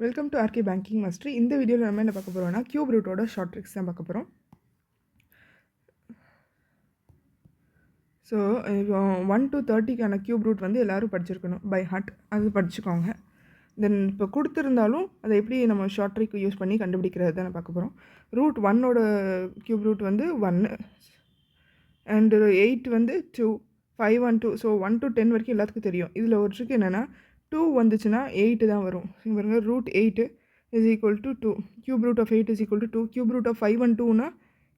Welcome to RK banking master. இந்த வீடியோவில் நம்ம என்ன பார்க்க போகிறோம்னா கியூப் ரூட்டோட ஷார்ட் ட்ரிக்ஸ் தான் பார்க்க போகிறோம். ஸோ இப்போ 1 to 30க்கான கியூப் ரூட் வந்து எல்லோரும் படிச்சிருக்கணும் பை ஹார்ட். அது படிச்சுக்கோங்க. தென் இப்போ கொடுத்துருந்தாலும் அதை எப்படி நம்ம ஷார்ட் ட்ரிக் யூஸ் பண்ணி கண்டுபிடிக்கிறது தான் பார்க்க போகிறோம். ரூட் 1ஓட கியூப் ரூட் வந்து 1 அண்ட் 8 வந்து 2, 5 and 2. ஸோ 1 to 10 வரைக்கும் எல்லாத்துக்கும் தெரியும். இதில் ஒரு ட்ரிக் என்னென்னா 2 வந்துச்சுன்னா 8 தான் வரும். பாருங்க, root 8 is equal to 2. Cube root of 8 is equal to 2. Cube root of 5 and 2 na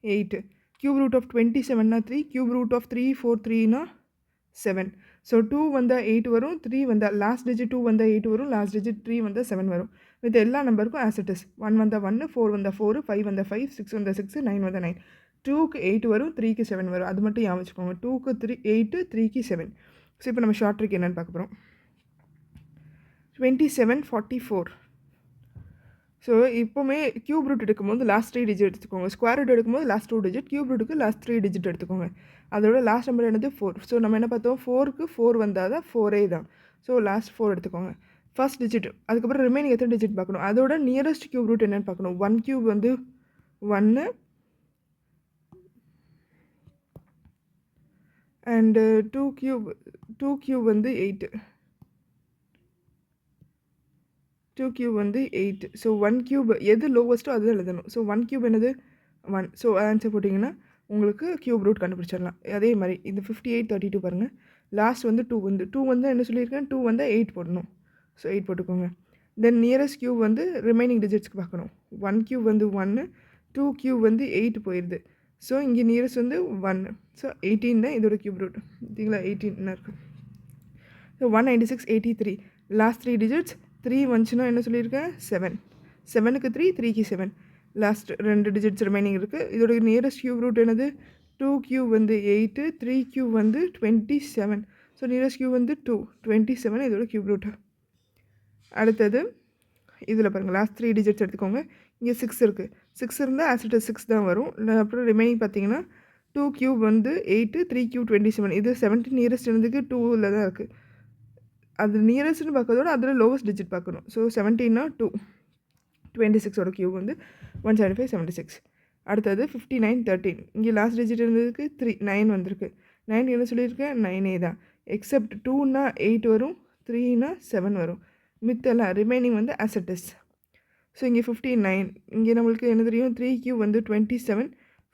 8. Cube root of 27 na 3. Cube root of 3, 4, 3 na 7. So 2 வந்தா 8 வரும், 3 வந்தா last digit 2 வந்தா 8 வரும், last digit 3 வந்தா 7 வரும். with எல்லா நம்பருக்கும் as it is. 1 வந்தா 1, 4 வந்தா 4, 5 வந்தா 5, 6 வந்தா 6, 9 வந்தா 9. 2க்கு 8 வரும், 3க்கு 7 வரும். அது மட்டும் ஞாபகம் வச்சுக்கோங்க. 2க்கு 8, 3க்கு 7. ஸோ இப்போ நம்ம ஷார்ட் ட்ரிக் என்னன்னு பார்க்க போகிறோம். 27, 44. ஸோ இப்போவுமே கியூப் ரூட் எடுக்கும்போது லாஸ்ட் 3 டிஜிட் எடுத்துக்கோங்க. ஸ்கொயர் ரூட் எடுக்கும்போது லாஸ்ட் 2 டிஜிட், கியூப் ரூட்டுக்கு லாஸ்ட் 3 டிஜிட் எடுத்துக்கோங்க. அதோட லாஸ்ட் நம்பர் என்னது 4. ஸோ நம்ம என்ன பார்த்தோம், 4க்கு 4 வந்தால் தான் 4 தான். ஸோ லாஸ்ட் 4 எடுத்துக்கோங்க. ஃபர்ஸ்ட் டிஜிட், அதுக்கப்புறம் ரிமைனிங் எத்தனை டிஜிட் பார்க்கணும். அதோட நியரஸ்ட் கியூப் ரூட் என்னென்னு பார்க்கணும். 1 கியூப் வந்து 1 அண்டு 2 கியூப் வந்து 8. 2 கியூப் வந்து 8. ஸோ 1 கியூப் எது லோவஸ்ட்டோ அதுதான் எழுதணும். ஸோ 1 கியூப் என்னது 1. ஸோ ஆன்சர் போட்டிங்கன்னா உங்களுக்கு கியூப் ரூட் கண்டுபிடிச்சிடலாம். அதே மாதிரி இந்த 58, 32 பாருங்கள். லாஸ்ட் வந்து 2 வந்து என்ன சொல்லியிருக்கேன், 2 வந்து 8 போடணும். ஸோ 8 போட்டுக்கோங்க. தென் நியரஸ்ட் கியூப் வந்து ரிமைனிங் டிஜிட்ஸ்க்கு பார்க்கணும். 1 கியூப் வந்து 1, 2 கியூப் வந்து 8 போயிடுது. ஸோ இங்கே நியரஸ்ட் வந்து 1. ஸோ 18 தான் இதோட கியூப் ரூட். பார்த்தீங்களா, 18 இருக்குது. ஸோ 196, 83. லாஸ்ட் 3 டிஜிட்ஸ் 3 வந்துச்சுன்னா என்ன சொல்லியிருக்கேன், 7. 7க்கு 3, 3க்கு 7. லாஸ்ட் 2 டிஜிட்ஸ் ரிமைனிங் இருக்குது. இதோட நியரஸ்ட் கியூப் ரூட் என்னது, 2 கியூப் வந்து 8, 3 கியூப் வந்து 27. ஸோ நியரஸ்ட் கியூப் வந்து 2, 27 இதோட கியூப் ரூட். அடுத்தது இதில் பாருங்கள், லாஸ்ட் 3 டிஜிட்ஸ் எடுத்துக்கோங்க. இங்கே 6 இருக்குது. 6 இருந்தால் ஆஸ் இட் இஸ் 6 தான் வரும். அப்புறம் ரிமைனிங் பார்த்தீங்கன்னா 2 கியூப் வந்து 8, 3 கியூப் 27. இது 17 நியரஸ்ட் இருந்துக்கு 2ல் தான் இருக்குது. அது நியரஸ்ட்னு பார்க்கறதோட அதில் லோவஸ்ட் டிஜிட் பார்க்கணும். ஸோ 17னா 2, 26ஓட கியூப் வந்து 175, 76. அடுத்தது 59, 13. இங்கே லாஸ்ட் டிஜிட் இருந்ததுக்கு 3, 9 வந்திருக்கு. 9 என்ன சொல்லியிருக்கேன், 9 தான். எக்ஸப்ட் 2னா 8 வரும், 3னா 7 வரும். மித்தெல்லாம் ரிமைனிங் வந்து as it is. ஸோ இங்கே 59. இங்கே நம்மளுக்கு என்ன தெரியும், 3 கியூப் வந்து 27,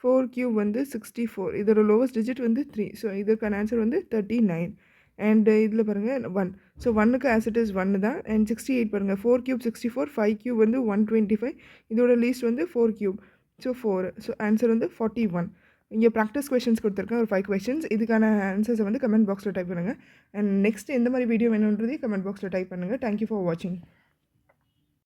4 கியூப் வந்து 64. இதோட லோவஸ்ட் டிஜிட் வந்து 3. ஸோ இதற்கான ஆன்சர் வந்து 39. அண்ட் இதில் பாருங்கள் 1. ஸோ 1க்கு ஆஸ் இட் இஸ் 1 தான். அண்ட் 68 பாருங்கள், 4 கியூப் 64, 5 கியூப் வந்து 125. இதோட லீஸ்ட் வந்து 4 கியூப். ஸோ 4. ஸோ ஆன்சர் வந்து 41. இங்கே ப்ராக்டிஸ் கொஷின்ஸ் கொடுத்துருக்கேன், ஒரு 5 கொஷின்ஸ். இதுக்கான ஆன்சர்ஸை வந்து கமெண்ட் பாக்ஸில் டைப் பண்ணுங்கள். அண்ட் நெக்ஸ்ட் எந்த மாதிரி வீடியோ வேணுன்றதையும் கமெண்ட் பாக்ஸில் டைப் பண்ணுங்கள். தேங்க்யூ ஃபார் வாட்சிங்.